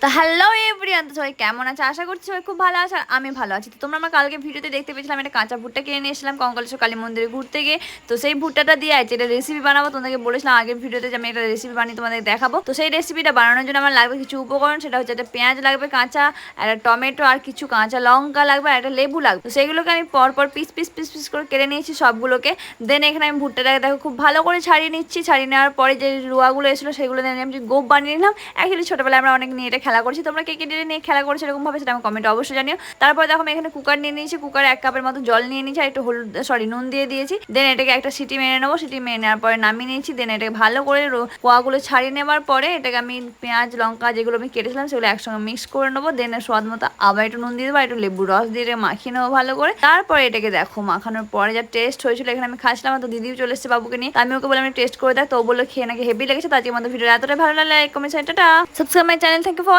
তো hello everyone, তো সবাই কেমন আছে? আশা করছি সবাই খুব ভালো আছে আর আমি ভালো আছি। তো তোমরা আমার কালকে ভিডিওতে দেখতে পেয়েছিলাম একটা কাঁচা ভুট্টা কিনে নিয়ে এসেছিলাম কঙ্কালেশ্বর কালী মন্দিরে ঘুরতে গিয়ে। তো সেই ভুট্টাটা দিয়ে আজ এটা রেসিপি বানাবো। তোমাদেরকে বলেছিলাম আগের ভিডিওতে যে আমি একটা রেসিপি বানিয়ে তোমাদের দেখাবো। তো সেই রেসিপিটা বানানোর জন্য আমার লাগবে কিছু উপকরণ। সেটা হচ্ছে একটা পেঁয়াজ লাগবে কাঁচা, একটা টমেটো আর কিছু কাঁচা লঙ্কা লাগবে, আর একটা লেবু লাগবে। তো সেইগুলোকে আমি পরপর পিস পিস পিস পিস করে কেটে নিয়েছি সবগুলোকে। দেন এখানে আমি ভুট্টাটাকে দেখো খুব ভালো করে ছাড়িয়ে নিচ্ছি। ছাড়িয়ে নেওয়ার পরে যে রুয়াগুলো এসেছিলো সেগুলো দিয়ে আমি গোপ বানিয়ে নিলাম। অ্যাকচুয়ালি ছোটবেলায় আমরা অনেক নিয়ে এটা খেলা করছি। তোমরা কে কে নিয়ে খেলা করছো এরকম ভাবে সেটা আমি কমেন্টে অবশ্যই জানিও। তারপর দেখো আমি এখানে কুকার নিয়ে নিয়েছি, কুকারে 1 কাপের মতো জল নিয়ে নিয়েছি আর একটু হলুদ নুন দিয়ে দিয়েছি। দেন এটাকে একটা সিটি মেরে নেবো। সিটি মেরে নেওয়ার পরে নামিয়ে নিয়েছি। দেন এটাকে ভালো করে কোয়াগুলো ছাড়িয়ে নেওয়ার পরে এটাকে আমি পেঁয়াজ লঙ্কা যেগুলো আমি কেটেছিলাম সেগুলো একসঙ্গে মিক্স করে নেবো। দেন স্বাদ মতো আবার একটু নুন দিয়ে দেবো, একটু লেবুর রস দিয়ে মাখিয়ে নেবো ভালো করে। তারপরে এটাকে দেখো মাখানোর পরে যা টেস্ট হয়েছিল, এখানে আমি খাচ্ছিলাম, তো দিদিও চলে এসেছে বাবুকে নিয়ে। আমি ওকে বলে আমি টেস্ট করে দেখ, তো ও বললো খেয়ে নাকি হেভি লেগেছে। তো আজকে আমাদের ভিডিও এতটাই ভালো লাগলে লাইক কমেন্ট টাটা subscribe my channel. Thank you for